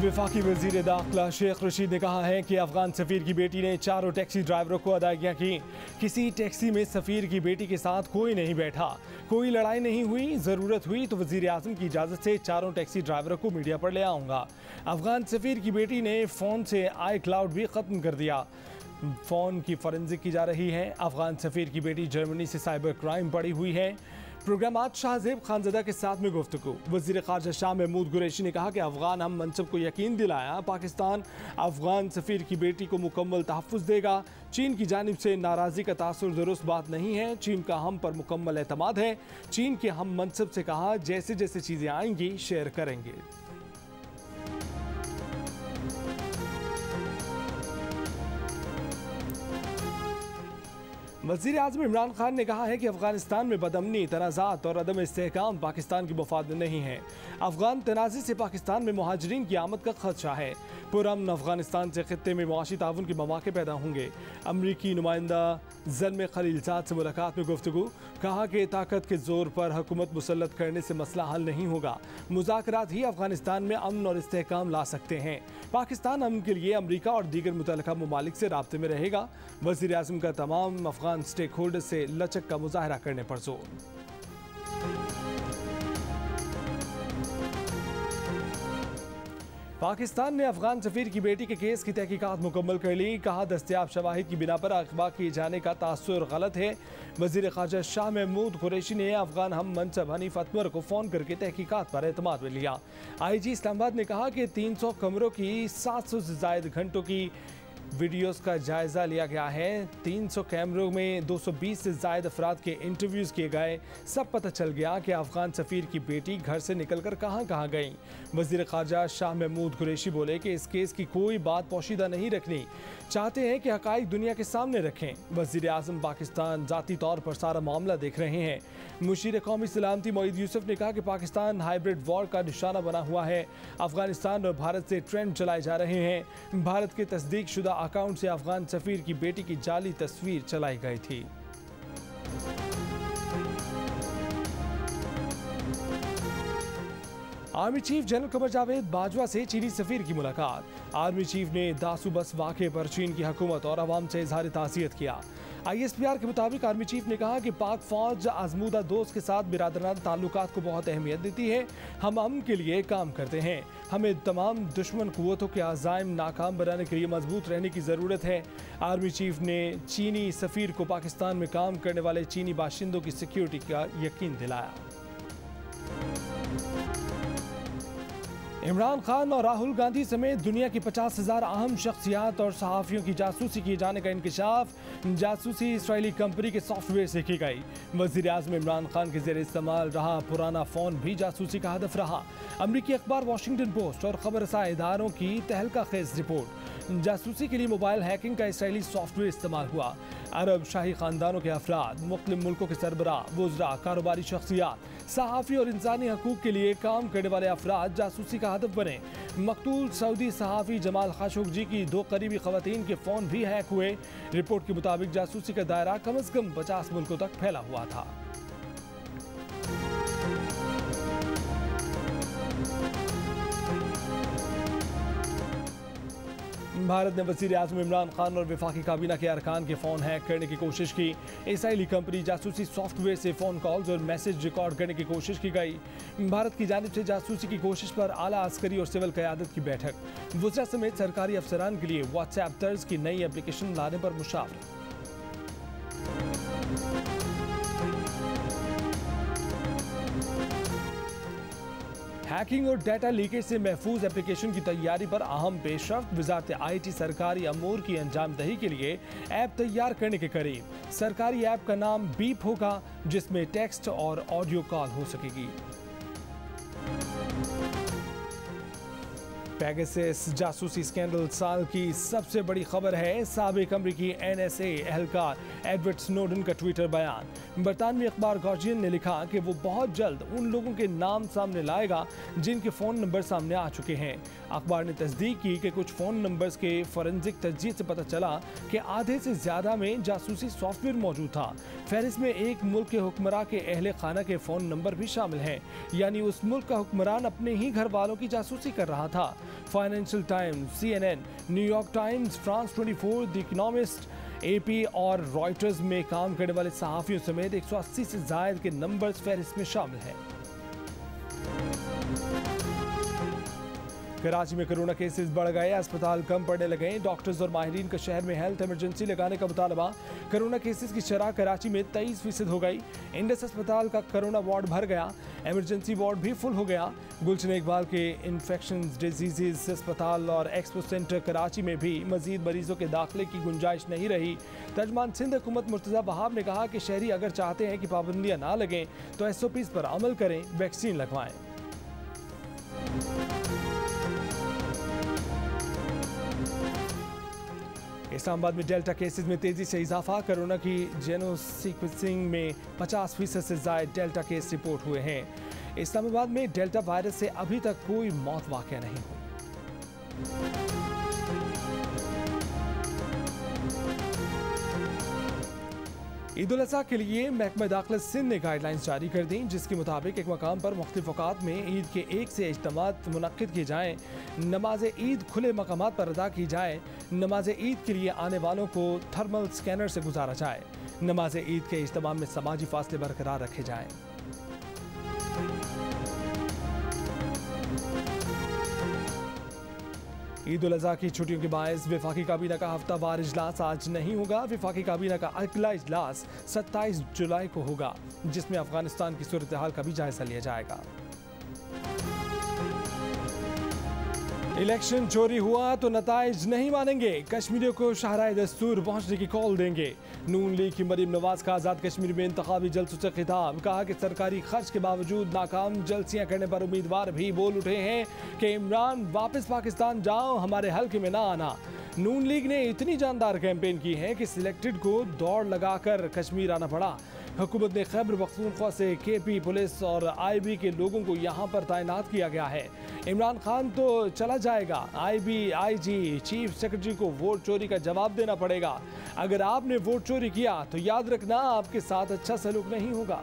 वफाकी वज़ीर दाखिला शेख रशीद ने कहा है कि अफगान सफ़ीर की बेटी ने चारों टैक्सी ड्राइवरों को अदायगियाँ की। किसी टैक्सी में सफ़ीर की बेटी के साथ कोई नहीं बैठा, कोई लड़ाई नहीं हुई। ज़रूरत हुई तो वज़ीर आज़म की इजाज़त से चारों टैक्सी ड्राइवरों को मीडिया पर ले आऊँगा। अफगान सफ़ीर की बेटी ने फ़ोन से iCloud भी ख़त्म कर दिया। फ़ोन की फॉरेंसिक की जा रही है। अफगान सफ़ीर की बेटी जर्मनी से साइबर क्राइम पड़ी हुई है। प्रोग्राम आज शाहजेब खानज़दा के साथ में गुफ्तगू। वज़ीर ख़ारजा शाह महमूद कुरैशी ने कहा कि अफगान हम मनसब को यकीन दिलाया, पाकिस्तान अफगान सफ़ीर की बेटी को मुकम्मल तहफ़्फ़ुज़ देगा। चीन की जानिब से नाराज़गी का तासुर दुरुस्त बात नहीं है। चीन का हम पर मुकम्मल एतमाद है। चीन के हम मनसब से कहा जैसे जैसे चीज़ें आएंगी शेयर करेंगे। वज़ीर आज़म इमरान खान ने कहा है कि अफगानिस्तान में बदअमनी, तनाज़ात और अदम इस्तेहकाम पाकिस्तान की मफाद में नहीं है। अफगान तनाज़े से पाकिस्तान में मुहाजिरीन की आमद का खदशा है। पुरअमन अफगानिस्तान से खित्ते में मुआशी ताउन के मौके पैदा होंगे। अमरीकी नुमाइंदा ज़ल्म खलीलज़ाद से मुलाकात में गुफ्तगू। कहा कि ताकत के ज़ोर पर हुकूमत मुसल्लत करने से मसला हल नहीं होगा। मुज़ाकरात ही अफगानिस्तान में अमन और इस्तेहकाम ला सकते हैं। पाकिस्तान अमन के लिए अमरीका और दीगर मुतल्लिका ममालिक से राब्ते में रहेगा। वज़ीर आज़म का तमाम अफगान स्टेक होल्डर से लचक का मुजाहरा करने पर जोर। पाकिस्तान ने अफगान सफ़ीर की बेटी के केस की तहकीकात मुकम्मल कर ली। कहा दस्तयाब शवाहिद की बिना पर अगवा किए जाने का तासुर गलत है। वज़ीर ख़ारजा शाह महमूद कुरैशी ने अफगान हम मनसब हनीफ अतमर को फ़ोन करके तहकीकात पर एतमाद में लिया। IG इस्लामाबाद ने कहा कि 300 कमरों की 700 से ज़ायद घंटों की वीडियोस का जायज़ा लिया गया है। 300 कैमरों में 220 से ज़ायद अफराद के इंटरव्यूज़ किए गए। सब पता चल गया कि अफगान सफ़ीर की बेटी घर से निकलकर कहाँ कहाँ गई। वज़ीर ख़ारजा शाह महमूद कुरैशी बोले कि इस केस की कोई बात पोशीदा नहीं रखनी, चाहते हैं कि हक़ाइक़ दुनिया के सामने रखें। वज़ीर आज़म पाकिस्तान ज़ाती तौर पर सारा मामला देख रहे हैं। मुशीर कौमी सलामती मोईद यूसुफ ने कहा कि पाकिस्तान हाइब्रिड वॉर का निशाना बना हुआ है। अफगानिस्तान और भारत से ट्रेंड चलाए जा रहे हैं। भारत के तस्दीक शुदा अकाउंट से अफगान सफ़ीर की बेटी की जाली तस्वीर चलाई गई थी। Army chief general Qamar Javed Bajwa से चीनी सफ़ीर की मुलाकात। आर्मी चीफ ने दासू बस वाक़े पर चीन की हुकूमत और अवाम से इज़हार ताज़ियत किया। ISPR के मुताबिक आर्मी चीफ ने कहा कि पाक फौज आजमूदा दोस्त के साथ बिरादराना ताल्लुकात को बहुत अहमियत देती है। हम अमन के लिए काम करते हैं। हमें तमाम दुश्मन कुव्वतों के अज़ाइम नाकाम बनाने के लिए मजबूत रहने की ज़रूरत है। आर्मी चीफ ने चीनी सफ़ीर को पाकिस्तान में काम करने वाले चीनी बाशिंदों की सिक्योरिटी का यकीन दिलाया। इमरान खान और राहुल गांधी समेत दुनिया की 50,000 अहम शख्सियात और सहाफ़ियों की जासूसी किए जाने का इंकशाफ जासूसी इसराइली कंपनी के सॉफ्टवेयर से की गई। वज़ीर आज़म इमरान खान के ज़ेरे इस्तेमाल रहा पुराना फ़ोन भी जासूसी का हदफ रहा। अमरीकी अखबार वॉशिंगटन पोस्ट और खबरसां इदारों की तहलका खेज रिपोर्ट। जासूसी के लिए मोबाइल हैकिंग का इसराइली सॉफ्टवेयर इस्तेमाल हुआ। अरब शाही ख़ानदानों के अफराद, मुख्तलिफ मुल्कों के सरबराह, वुज़रा, कारोबारी शख्सियात, सहाफ़ी और इंसानी हकूक़ के लिए काम करने वाले अफराद जासूसी का हदफ बने। मकतूल सऊदी सहाफ़ी जमाल खाशोगी की 2 करीबी ख़वातीन के फ़ोन भी हैक हुए। रिपोर्ट के मुताबिक जासूसी का दायरा कम अज़ कम 50 मुल्कों तक फैला हुआ था। भारत ने वज़ीर आज़म इमरान खान और वफाकी काबीना के अरकान के फ़ोन हैक करने की कोशिश की। इसराइली कंपनी जासूसी सॉफ्टवेयर से फ़ोन कॉल्स और मैसेज रिकॉर्ड करने की कोशिश की गई। भारत की जानिब से जासूसी की कोशिश पर आला अस्करी और सिविल क़यादत की बैठक। वज़रा समेत सरकारी अफसरान के लिए व्हाट्सएप तर्ज की नई एप्लीकेशन लाने पर मुशावरा। हैकिंग और डाटा लीकेज से महफूज एप्लीकेशन की तैयारी पर अहम पेशरफ्त। वज़ारत IT सरकारी अमूर की अंजामदही के लिए ऐप तैयार करने के करीब। सरकारी ऐप का नाम बीप होगा, जिसमें टेक्स्ट और ऑडियो कॉल हो सकेगी। पेगासस जासूसी स्कैंडल साल की सबसे बड़ी खबर है। साबिक अमरीकी NSA एहलकार एडवर्ड स्नोडन का ट्विटर बयान। बरतानवी अखबार गार्जियन ने लिखा कि वो बहुत जल्द उन लोगों के नाम सामने लाएगा जिनके फ़ोन नंबर सामने आ चुके हैं। अखबार ने तस्दीक की कि कुछ फ़ोन नंबर्स के फॉरेंसिक तजज़िया से पता चला कि आधे से ज़्यादा में जासूसी सॉफ्टवेयर मौजूद था। फहरिस्त में एक मुल्क के हुक्मरान के अहले खाना के फ़ोन नंबर भी शामिल हैं, यानी उस मुल्क का हुक्मरान अपने ही घर वालों की जासूसी कर रहा था। Financial times, CNN, New York times, France 24, the economist, AP और रॉयटर्स में काम करने वाले सहाफ़ियों समेत 180 से ज़ायद के नंबर्स फहरिस्त में शामिल हैं। कराची में कोरोना केसेस बढ़ गए, अस्पताल कम पड़ने लगे। डॉक्टर्स और माहिरीन का शहर में हेल्थ इमरजेंसी लगाने का मुतालबा। कोरोना केसेस की शरह कराची में 23% हो गई। इंडस अस्पताल का कोरोना वार्ड भर गया, इमरजेंसी वार्ड भी फुल हो गया। गुलशन इकबाल के इन्फेक्शंस डिजीज़ अस्पताल और एक्सपो सेंटर कराची में भी मजीद मरीजों के दाखिले की गुंजाइश नहीं रही। तर्जमान सिंध हुकूमत मुर्तज़ा वहाब ने कहा कि शहरी अगर चाहते हैं कि पाबंदियाँ ना लगें तो SOPs पर अमल करें, वैक्सीन लगवाएं। इस्लामाबाद में डेल्टा केसेस में तेजी से इजाफा। कोरोना की जेनो सीक्वेंसिंग में 50% से ज़ायद डेल्टा केस रिपोर्ट हुए हैं। इस्लामाबाद में डेल्टा वायरस से अभी तक कोई मौत वाक़या नहीं हुई। ईद उल अज़हा के लिए महकमा दाखिला सिंध ने गाइडलाइंस जारी कर दी, जिसके मुताबिक एक मकाम पर मुख्तलिफ औक़ात में ईद के 1 से इज्तिमात मुनक्किद किए जाएँ। नमाज ईद खुले मकामात पर अदा की जाए। नमाज ईद के लिए आने वालों को थर्मल स्कैनर से गुजारा जाए। नमाज ईद के इज्तिमाम में समाजी फासले बरकरार रखे जाएँ। ईद उल अज़हा की छुट्टियों के बायस वफाकी काबीना का हफ्तावार इजलास आज नहीं होगा। वफाकी काबीना का अगला इजलास 27 जुलाई को होगा, जिसमें अफगानिस्तान की सूरत हाल का भी जायजा लिया जाएगा। इलेक्शन चोरी हुआ तो नताइज नहीं मानेंगे, कश्मीरियों को शाहराए दस्तूर पहुंचने की कॉल देंगे। नून लीग की मरीम नवाज का आज़ाद कश्मीर में इंतखाबी जलसों से खिताब। कहा कि सरकारी खर्च के बावजूद नाकाम जलसियां करने पर उम्मीदवार भी बोल उठे हैं कि इमरान वापस पाकिस्तान जाओ, हमारे हल्के में ना आना। नून लीग ने इतनी जानदार कैंपेन की है कि सिलेक्टेड को दौड़ लगाकर कश्मीर आना पड़ा। हुकूमत ने खैबर पख्तूनख्वा से KP पुलिस और IB के लोगों को यहाँ पर तैनात किया गया है। इमरान खान तो चला जाएगा, IB, IG, चीफ सेक्रेटरी को वोट चोरी का जवाब देना पड़ेगा। अगर आपने वोट चोरी किया तो याद रखना आपके साथ अच्छा सलूक नहीं होगा।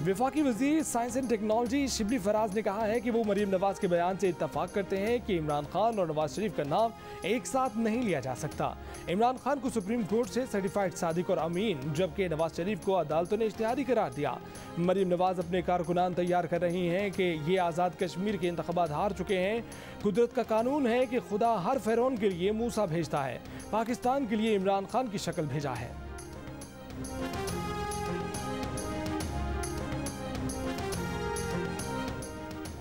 वफाकी वज़ीर science and technology Shibli Faraz ने कहा है कि वो मरीम नवाज के बयान से इत्तफाक करते हैं कि इमरान खान और नवाज शरीफ का नाम एक साथ नहीं लिया जा सकता। इमरान खान को सुप्रीम कोर्ट से सर्टिफाइड सादिक और अमीन, जबकि नवाज शरीफ को अदालतों ने इश्तिहारी करार दिया। मरीम नवाज अपने कारकुनान तैयार कर रही हैं कि ये आज़ाद कश्मीर के इंतखाबात हार चुके हैं। कुदरत का कानून है कि खुदा हर फ़िरौन के लिए मूसा भेजता है। पाकिस्तान के लिए इमरान खान की शक्ल भेजा है।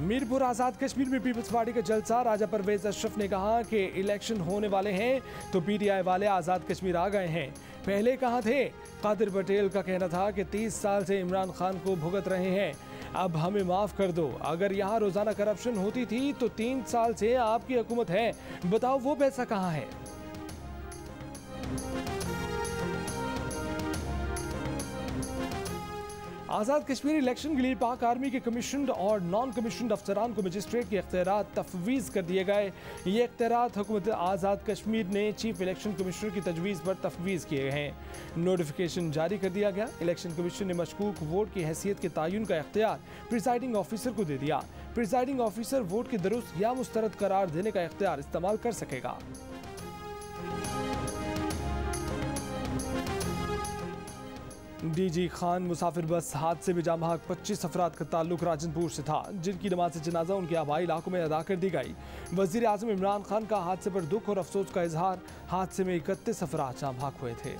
मीरपुर आज़ाद कश्मीर में पीपल्स पार्टी का जलसा। राजा परवेज अशरफ ने कहा कि इलेक्शन होने वाले हैं तो PTI वाले आज़ाद कश्मीर आ गए हैं। पहले कहाँ थे? कादिर पटेल का कहना था कि 30 साल से इमरान खान को भुगत रहे हैं, अब हमें माफ़ कर दो। अगर यहाँ रोज़ाना करप्शन होती थी तो 3 साल से आपकी हुकूमत है, बताओ वो पैसा कहाँ है? आज़ाद कश्मीर इलेक्शन के लिए पाक आर्मी के कमीशन्ड और नॉन कमीशन्ड अफसरान को मजिस्ट्रेट के इख्तियारात तफवीज़ कर दिए गए। ये इख्तियारात हुकूमत आज़ाद कश्मीर ने चीफ इलेक्शन कमिश्नर की तजवीज़ पर तफवीज़ किए गए हैं। नोटिफिकेशन जारी कर दिया गया। इलेक्शन कमीशन ने मशकूक वोट की हैसियत के तयन का इख्तियार प्रिसाइडिंग ऑफिसर को दे दिया। प्रिसाइडिंग ऑफिसर वोट के दुरुस्त या मुस्तरद करार देने का इख्तियार इस्तेमाल कर सकेगा। DG खान मुसाफिर बस हादसे में जाम बहक 25 अफराद का ताल्लुक राजनपुर से था, जिनकी नमाज जनाजा उनके आबाई इलाकों में अदा कर दी गई। वज़ीर आज़म इमरान खान का हादसे पर दुख और अफसोस का इजहार। हादसे में 31 अफराद जाम बहक हुए थे।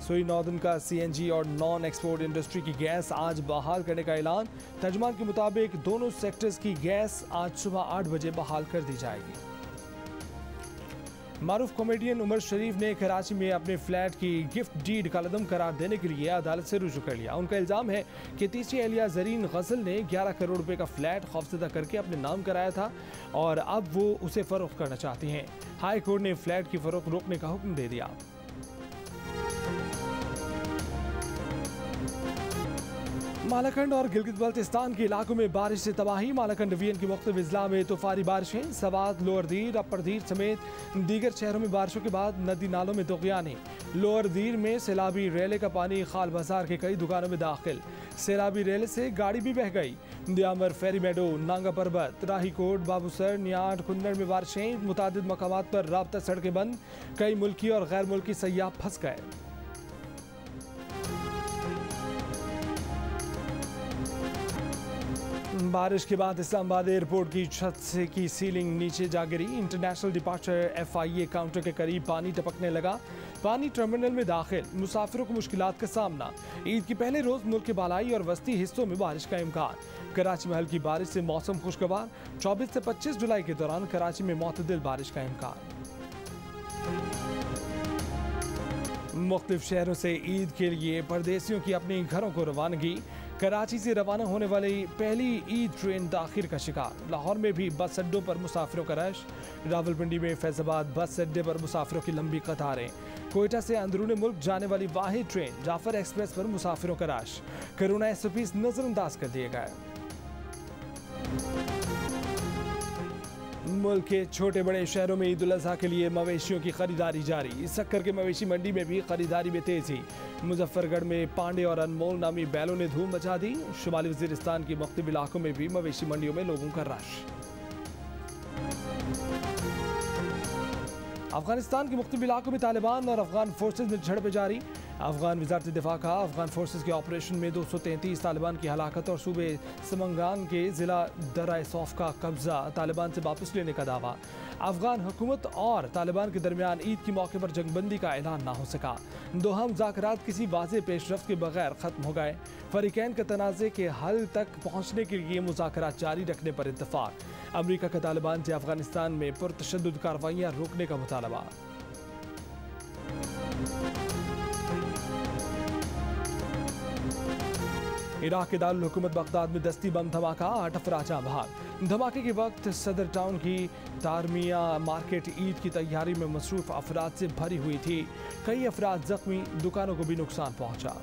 सोई नॉर्दर्न का CNG और नॉन एक्सपोर्ट इंडस्ट्री की गैस आज बहाल करने का ऐलान। तर्जुमान के मुताबिक दोनों सेक्टर्स की गैस आज सुबह 8 बजे बहाल कर दी जाएगी। मारूफ कॉमेडियन उमर शरीफ ने कराची में अपने फ्लैट की गिफ्ट डीड कलदम करार देने के लिए अदालत से रुजू कर लिया। उनका इल्ज़ाम है कि तीसरी एहलिया ज़रीन गज़ल ने 11 करोड़ रुपए का फ्लैट खौफजदा करके अपने नाम कराया था और अब वो उसे फ़रोख्त करना चाहती हैं। हाई कोर्ट ने फ्लैट की फ़रोख्त रोकने का हुक्म दे दिया। मालाकंड और गिलगित बल्तिस्तान के इलाकों में बारिश से तबाही। मालाकंड डिवीजन के मुख्तलिफ अजला में तूफानी बारिशें। सवात, लोअर दीर, अपर दीर समेत दीगर शहरों में बारिशों के बाद नदी नालों में तुग़यानी। लोअर दीर में सैलाबी रेले का पानी खाल बाजार के कई दुकानों में दाखिल। सैलाबी रेले से गाड़ी भी बह गई। दियामर, फेरी मेडो, नांगा पर्वत, राहीकोट, बाबूसर, नियाट, कुन्नड़ में बारिशें। मुतादिद मकामात पर राब्ता सड़कें बंद। कई मुल्की और गैर मुल्की सयाह फंस गए। बारिश के बाद इस्लामाबाद एयरपोर्ट की छत से की सीलिंग नीचे जा गिरी। इंटरनेशनल डिपार्चर FIA काउंटर के करीब पानी टपकने लगा। पानी टर्मिनल में दाखिल, मुसाफिरों को मुश्किलात का सामना। ईद के पहले रोज मुल्क के बालाई और वस्ती हिस्सों में बारिश का इम्कान। कराची में हल्की बारिश से मौसम खुशगवार। 24 से 25 जुलाई के दौरान कराची में मुतदिल बारिश का इम्कान। मुख्तलिफ शहरों से ईद के लिए परदेसियों की अपने घरों को रवानगी। कराची से रवाना होने वाली पहली ईद ट्रेन ताखिर का शिकार। लाहौर में भी बस अड्डों पर मुसाफिरों का रश। रावलपिंडी में फैजाबाद बस अड्डे पर मुसाफिरों की लंबी कतारें। कोयटा से अंदरूनी मुल्क जाने वाली वाहिद ट्रेन जाफर एक्सप्रेस पर मुसाफिरों का रश। कोरोना SOPs नजरअंदाज कर दिए गए। मुल्क के छोटे बड़े शहरों में ईद उल अज़हा के लिए मवेशियों की खरीदारी जारी। सक्कर के मवेशी मंडी में भी खरीदारी में तेजी। मुजफ्फरगढ़ में पांडे और अनमोल नामी बैलों ने धूम मचा दी। शुमाली वजीरिस्तान के मुख्तलिफ इलाकों में भी मवेशी मंडियों में लोगों का रश। अफगानिस्तान के मुख्तलिफ इलाकों में तालिबान और अफगान फोर्सेज में झड़पें जारी। अफगान वजारत दिफा का अफगान फोर्सेज के ऑपरेशन में 233 तालिबान की हलाकत और सूबे समंगान के जिला दराए सौफ का कब्जा तालिबान से वापस लेने का दावा। अफगान हुकूमत और तालिबान के दरमियान ईद के मौके पर जंगबंदी का ऐलान ना हो सका। दोहा मुज़ाकरात किसी वाज़ेह पेशरफ्त के बगैर ख़त्म हो गए। फरीकैन का तनाज़े के हल तक पहुँचने के लिए मुज़ाकरात जारी रखने पर इत्तफ़ाक़। अमरीका का तालिबान से अफगानिस्तान में पुरतशद्दुद कार्रवाइयाँ रोकने का मुतालबा। इराक के दारुल हुकूमत बगदाद में दस्ती बम धमाका, 8 अफराद जाँ बहक। धमाके के वक्त सदर टाउन की तारमिया मार्केट ईद की तैयारी में मसरूफ अफराद से भरी हुई थी। कई अफराद जख्मी, दुकानों को भी नुकसान पहुंचा।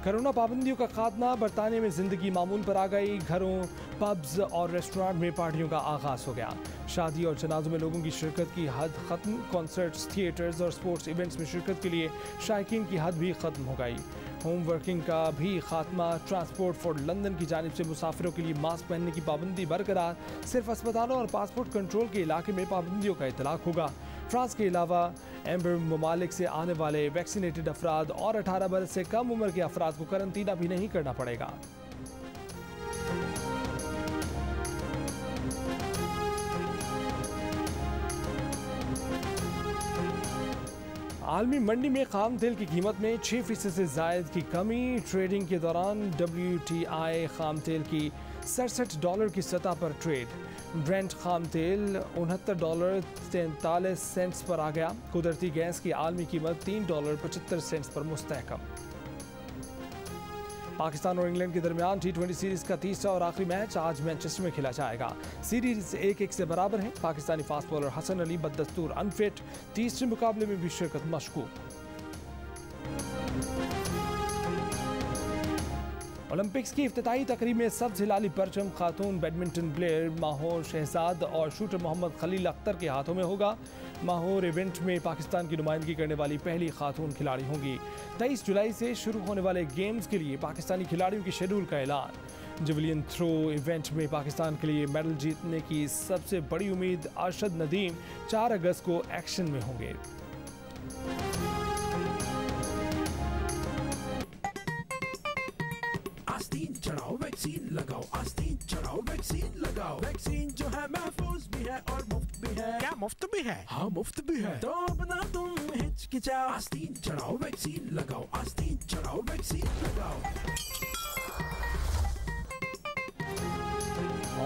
कोरोना पाबंदियों का खात्मा, बरतानिया में जिंदगी मामूल पर आ गई। घरों, पब्स और रेस्टोरेंट में पार्टियों का आगाज हो गया। शादी और जनाजों में लोगों की शिरकत की हद खत्म। कॉन्सर्ट्स, थिएटर्स और स्पोर्ट्स इवेंट्स में शिरकत के लिए शायकीन की हद भी खत्म हो गई। होम वर्किंग का भी खात्मा। ट्रांसपोर्ट फॉर लंदन की जानिब से मुसाफिरों के लिए मास्क पहनने की पाबंदी बरकरार। सिर्फ अस्पतालों और पासपोर्ट कंट्रोल के इलाके में पाबंदियों का इतलाक होगा। फ्रांस के अलावा एम्बर ममालिक से आने वाले वैक्सीनेटेड अफराद और 18 बरस से कम उम्र के अफराद को करंतना भी नहीं करना पड़ेगा। आलमी मंडी में खाम तेल की कीमत में 6% से जायद की कमी। ट्रेडिंग के दौरान WTI खाम तेल की $67 की सतह पर ट्रेड। ब्रेंट खाम तेल $69.43 पर आ गया। कुदरती गैस की आलमी कीमत $3.75 पर मुस्तहकम। पाकिस्तान और इंग्लैंड के दरमियान T20 सीरीज का तीसरा और आखिरी मैच आज मैनचेस्टर में खेला जाएगा। सीरीज 1-1 से बराबर है। पाकिस्तानी फास्ट बॉलर हसन अली बददस्तूर अनफिट। तीसरे मुकाबले में भी शिरकत मशकूक। ओलंपिक्स की इफ्तिताई तकरीब में सब्ज हिलाली परचम खातून बैडमिंटन प्लेयर माहौर शहजाद और शूटर मोहम्मद खलील अख्तर के हाथों में होगा। माहौर इवेंट में पाकिस्तान की नुमाइंदगी करने वाली पहली खातून खिलाड़ी होंगी। 23 जुलाई से शुरू होने वाले गेम्स के लिए पाकिस्तानी खिलाड़ियों के शेड्यूल का ऐलान। जेवलिन थ्रो इवेंट में पाकिस्तान के लिए मेडल जीतने की सबसे बड़ी उम्मीद अरशद नदीम 4 अगस्त को एक्शन में होंगे। आस्तीन चढ़ाओ वैक्सीन लगाओ, आस्तीन चढ़ाओ वैक्सीन लगाओ। वैक्सीन जो है महफूज भी है और मुफ्त भी है। क्या मुफ्त भी है? हाँ मुफ्त भी है। तो अपना तुम हिचकिचाओ, आस्तीन चढ़ाओ वैक्सीन लगाओ, आस्तीन चढ़ाओ वैक्सीन लगाओ।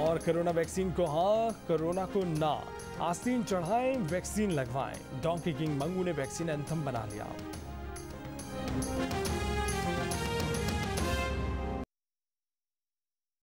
और कोरोना वैक्सीन को हाँ, कोरोना को ना। आस्तीन चढ़ाएं, वैक्सीन लगवाएं। डोंकी किंग मंगू ने वैक्सीन एंथम बना लिया।